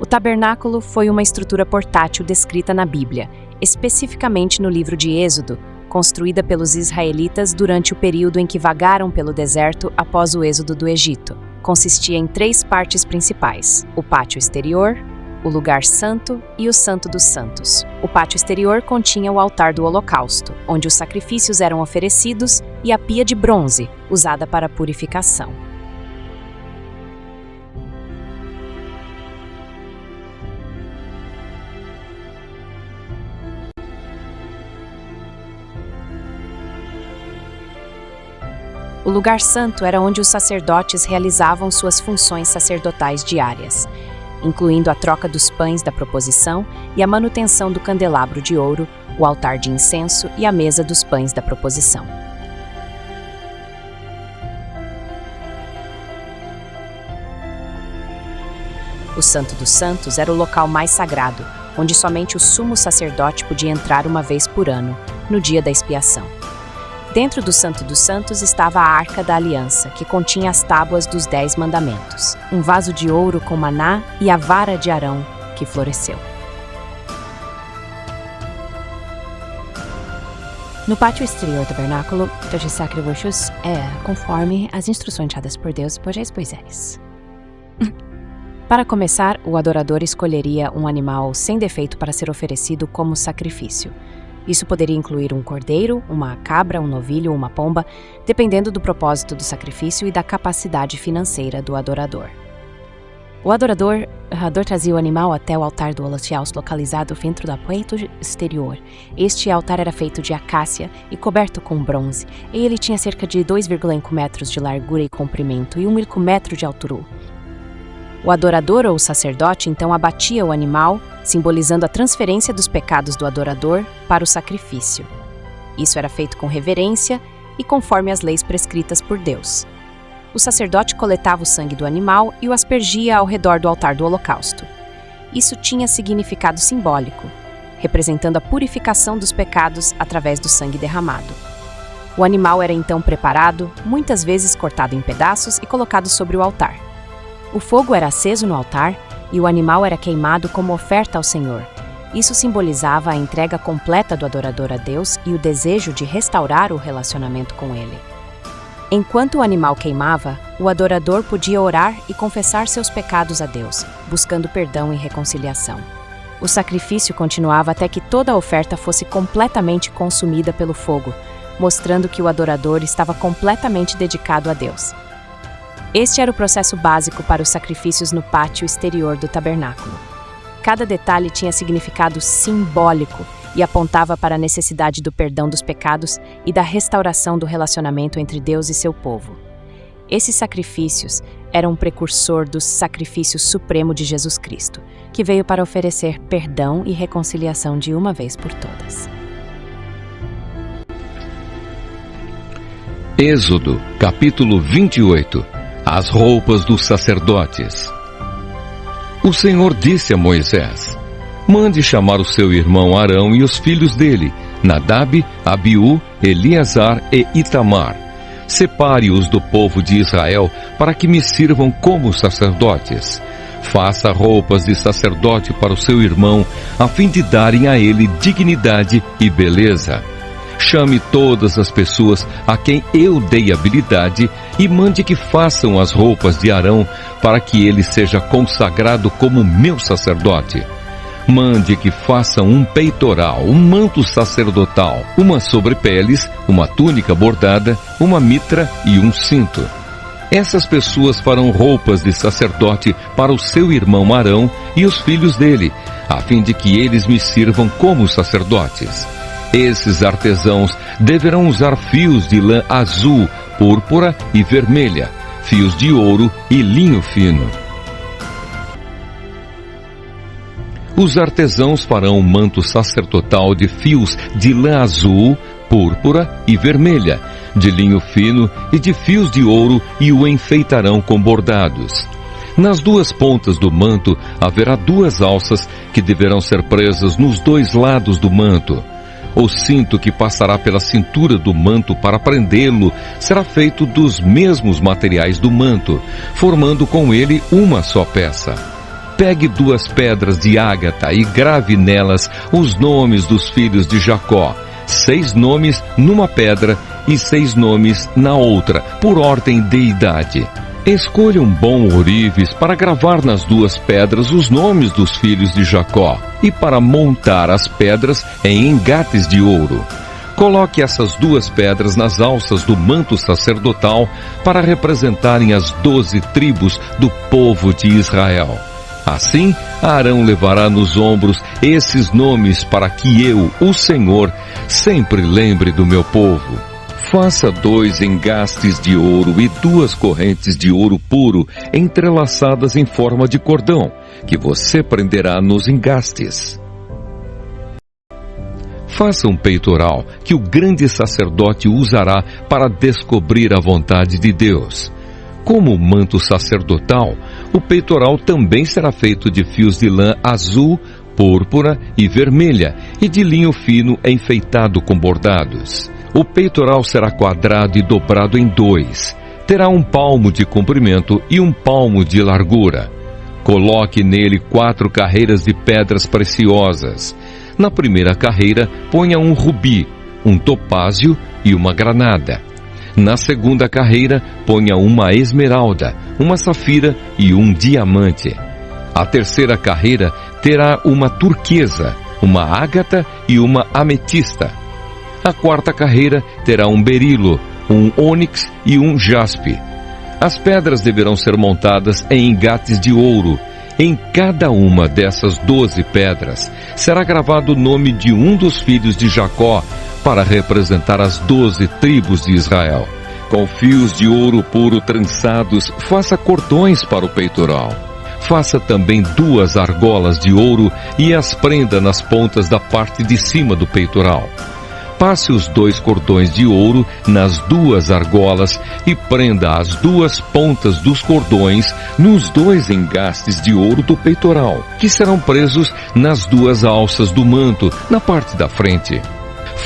O tabernáculo foi uma estrutura portátil descrita na Bíblia, especificamente no livro de Êxodo, construída pelos israelitas durante o período em que vagaram pelo deserto após o êxodo do Egito. Consistia em 3 partes principais: o pátio exterior, o lugar santo e o santo dos santos. O pátio exterior continha o altar do holocausto, onde os sacrifícios eram oferecidos, e a pia de bronze, usada para a purificação. O lugar santo era onde os sacerdotes realizavam suas funções sacerdotais diárias, incluindo a troca dos pães da proposição e a manutenção do candelabro de ouro, o altar de incenso e a mesa dos pães da proposição. O Santo dos Santos era o local mais sagrado, onde somente o sumo sacerdote podia entrar uma vez por ano, no dia da expiação. Dentro do Santo dos Santos estava a Arca da Aliança, que continha as tábuas dos 10 mandamentos, um vaso de ouro com maná e a vara de Arão, que floresceu. No pátio exterior do tabernáculo, os sacrifícios conforme as instruções dadas por Deus por Moisés. Para começar, o adorador escolheria um animal sem defeito para ser oferecido como sacrifício. Isso poderia incluir um cordeiro, uma cabra, um novilho ou uma pomba, dependendo do propósito do sacrifício e da capacidade financeira do adorador. O adorador trazia o animal até o altar do holocausto localizado dentro do pátio exterior. Este altar era feito de acácia e coberto com bronze, e ele tinha cerca de 2,5 metros de largura e comprimento e 1,5 metro de altura. O adorador ou sacerdote então abatia o animal, simbolizando a transferência dos pecados do adorador para o sacrifício. Isso era feito com reverência e conforme as leis prescritas por Deus. O sacerdote coletava o sangue do animal e o aspergia ao redor do altar do holocausto. Isso tinha significado simbólico, representando a purificação dos pecados através do sangue derramado. O animal era então preparado, muitas vezes cortado em pedaços e colocado sobre o altar. O fogo era aceso no altar e o animal era queimado como oferta ao Senhor. Isso simbolizava a entrega completa do adorador a Deus e o desejo de restaurar o relacionamento com Ele. Enquanto o animal queimava, o adorador podia orar e confessar seus pecados a Deus, buscando perdão e reconciliação. O sacrifício continuava até que toda a oferta fosse completamente consumida pelo fogo, mostrando que o adorador estava completamente dedicado a Deus. Este era o processo básico para os sacrifícios no pátio exterior do tabernáculo. Cada detalhe tinha significado simbólico e apontava para a necessidade do perdão dos pecados e da restauração do relacionamento entre Deus e seu povo. Esses sacrifícios eram um precursor do sacrifício supremo de Jesus Cristo, que veio para oferecer perdão e reconciliação de uma vez por todas. Êxodo, capítulo 28. As roupas dos sacerdotes. O Senhor disse a Moisés: mande chamar o seu irmão Arão e os filhos dele, Nadab, Abiú, Eleazar e Itamar. Separe-os do povo de Israel para que me sirvam como sacerdotes. Faça roupas de sacerdote para o seu irmão, a fim de darem a ele dignidade e beleza. Chame todas as pessoas a quem eu dei habilidade e mande que façam as roupas de Arão para que ele seja consagrado como meu sacerdote. Mande que façam um peitoral, um manto sacerdotal, uma sobrepeles, uma túnica bordada, uma mitra e um cinto. Essas pessoas farão roupas de sacerdote para o seu irmão Arão e os filhos dele, a fim de que eles me sirvam como sacerdotes. Esses artesãos deverão usar fios de lã azul, púrpura e vermelha, fios de ouro e linho fino. Os artesãos farão um manto sacerdotal de fios de lã azul, púrpura e vermelha, de linho fino e de fios de ouro, e o enfeitarão com bordados. Nas 2 pontas do manto haverá 2 alças que deverão ser presas nos 2 lados do manto. O cinto que passará pela cintura do manto para prendê-lo será feito dos mesmos materiais do manto, formando com ele uma só peça. pegue 2 pedras de ágata e grave nelas os nomes dos filhos de Jacó, 6 nomes numa pedra e 6 nomes na outra, por ordem de idade. Escolha um bom ourives para gravar nas 2 pedras os nomes dos filhos de Jacó e para montar as pedras em engates de ouro. Coloque essas 2 pedras nas alças do manto sacerdotal para representarem as 12 tribos do povo de Israel. Assim, Arão levará nos ombros esses nomes para que eu, o Senhor, sempre lembre do meu povo. Faça 2 engastes de ouro e 2 correntes de ouro puro entrelaçadas em forma de cordão, que você prenderá nos engastes. Faça um peitoral que o grande sacerdote usará para descobrir a vontade de Deus. Como o manto sacerdotal, o peitoral também será feito de fios de lã azul, púrpura e vermelha e de linho fino enfeitado com bordados. O peitoral será quadrado e dobrado em 2. Terá 1 palmo de comprimento e 1 palmo de largura. Coloque nele 4 carreiras de pedras preciosas. Na primeira carreira, ponha um rubi, um topázio e uma granada. Na segunda carreira, ponha uma esmeralda, uma safira e um diamante. A terceira carreira terá uma turquesa, uma ágata e uma ametista. A quarta carreira terá um berilo, um ônix e um jaspe. As pedras deverão ser montadas em engates de ouro. Em cada uma dessas 12 pedras será gravado o nome de um dos filhos de Jacó para representar as 12 tribos de Israel. Com fios de ouro puro trançados, faça cordões para o peitoral. Faça também 2 argolas de ouro e as prenda nas pontas da parte de cima do peitoral. Passe os 2 cordões de ouro nas 2 argolas e prenda as 2 pontas dos cordões nos 2 engastes de ouro do peitoral, que serão presos nas 2 alças do manto, na parte da frente.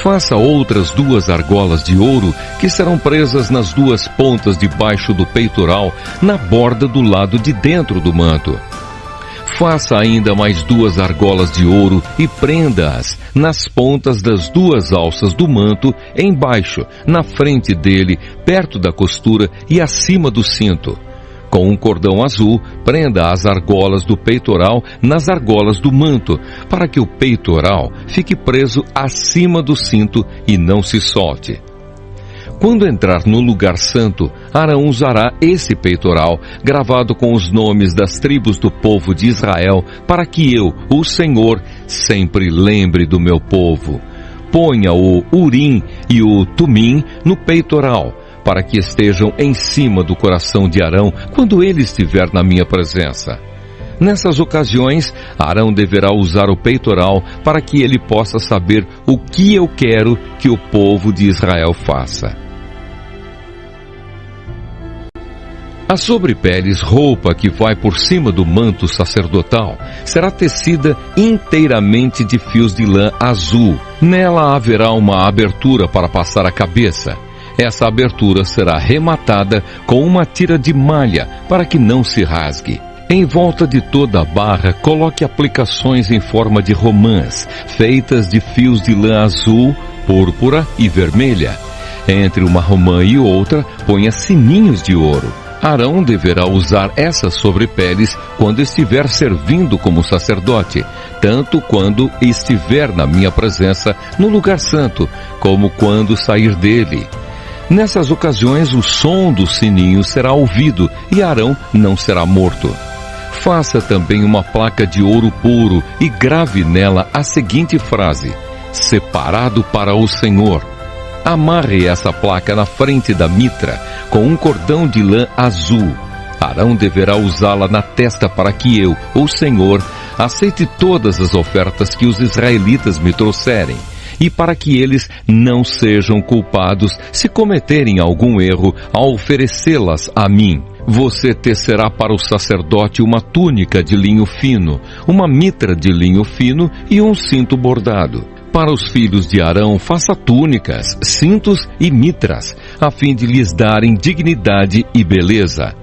Faça outras 2 argolas de ouro que serão presas nas 2 pontas de baixo do peitoral, na borda do lado de dentro do manto. Faça ainda mais 2 argolas de ouro e prenda-as nas pontas das 2 alças do manto, embaixo, na frente dele, perto da costura e acima do cinto. Com um cordão azul, prenda as argolas do peitoral nas argolas do manto, para que o peitoral fique preso acima do cinto e não se solte. Quando entrar no lugar santo, Arão usará esse peitoral, gravado com os nomes das tribos do povo de Israel, para que eu, o Senhor, sempre lembre do meu povo. Ponha o Urim e o Tumim no peitoral, para que estejam em cima do coração de Arão quando ele estiver na minha presença. Nessas ocasiões, Arão deverá usar o peitoral para que ele possa saber o que eu quero que o povo de Israel faça. A sobrepeles, roupa que vai por cima do manto sacerdotal, será tecida inteiramente de fios de lã azul. Nela haverá uma abertura para passar a cabeça. Essa abertura será rematada com uma tira de malha para que não se rasgue. Em volta de toda a barra, coloque aplicações em forma de romãs, feitas de fios de lã azul, púrpura e vermelha. Entre uma romã e outra, ponha sininhos de ouro. Arão deverá usar essas sobrepeles quando estiver servindo como sacerdote, tanto quando estiver na minha presença no lugar santo, como quando sair dele. Nessas ocasiões, o som do sininho será ouvido e Arão não será morto. Faça também uma placa de ouro puro e grave nela a seguinte frase: separado para o Senhor. Amarre essa placa na frente da mitra com um cordão de lã azul. Arão deverá usá-la na testa para que eu, o Senhor, aceite todas as ofertas que os israelitas me trouxerem, e para que eles não sejam culpados se cometerem algum erro ao oferecê-las a mim. Você tecerá para o sacerdote uma túnica de linho fino, uma mitra de linho fino e um cinto bordado. Para os filhos de Arão, faça túnicas, cintos e mitras, a fim de lhes darem dignidade e beleza.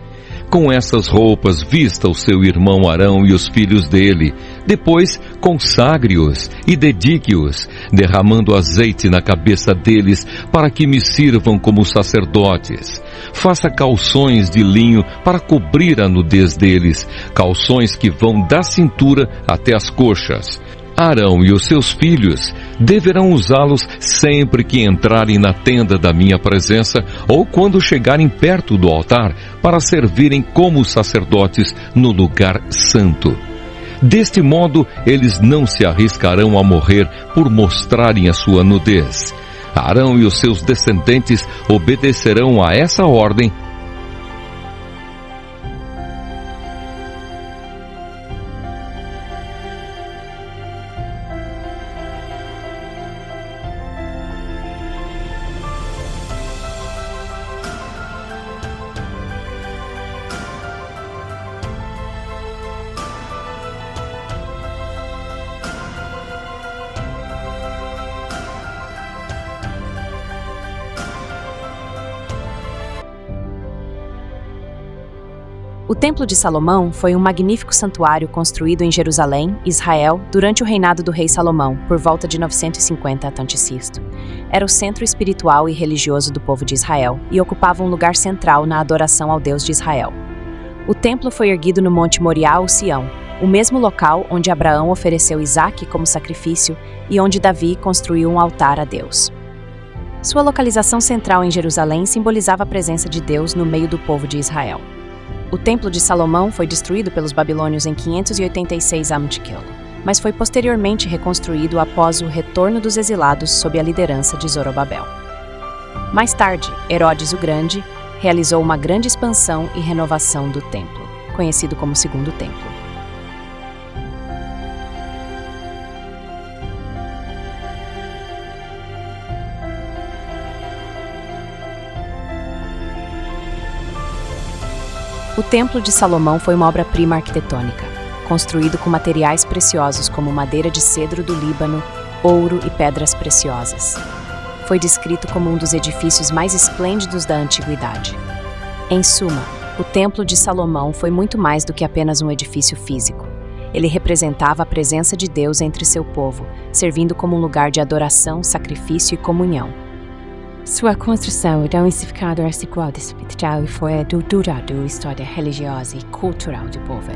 Com essas roupas vista o seu irmão Arão e os filhos dele. Depois consagre-os e dedique-os, derramando azeite na cabeça deles, para que me sirvam como sacerdotes. Faça calções de linho para cobrir a nudez deles, calções que vão da cintura até as coxas. Arão e os seus filhos deverão usá-los sempre que entrarem na tenda da minha presença ou quando chegarem perto do altar, para servirem como sacerdotes no lugar santo. Deste modo, eles não se arriscarão a morrer por mostrarem a sua nudez. Arão e os seus descendentes obedecerão a essa ordem. O Templo de Salomão foi um magnífico santuário construído em Jerusalém, Israel, durante o reinado do rei Salomão, por volta de 950 a.C. Era o centro espiritual e religioso do povo de Israel e ocupava um lugar central na adoração ao Deus de Israel. O templo foi erguido no Monte Moriá ou Sião, o mesmo local onde Abraão ofereceu Isaque como sacrifício e onde Davi construiu um altar a Deus. Sua localização central em Jerusalém simbolizava a presença de Deus no meio do povo de Israel. O Templo de Salomão foi destruído pelos babilônios em 586 a.C., mas foi posteriormente reconstruído após o retorno dos exilados sob a liderança de Zorobabel. Mais tarde, Herodes o Grande realizou uma grande expansão e renovação do templo, conhecido como Segundo Templo. O Templo de Salomão foi uma obra-prima arquitetônica, construído com materiais preciosos como madeira de cedro do Líbano, ouro e pedras preciosas. Foi descrito como um dos edifícios mais esplêndidos da antiguidade. Em suma, o Templo de Salomão foi muito mais do que apenas um edifício físico. Ele representava a presença de Deus entre seu povo, servindo como um lugar de adoração, sacrifício e comunhão. Sua construção dá um significado articulado espiritual e foi a duradoura história religiosa e cultural do povo.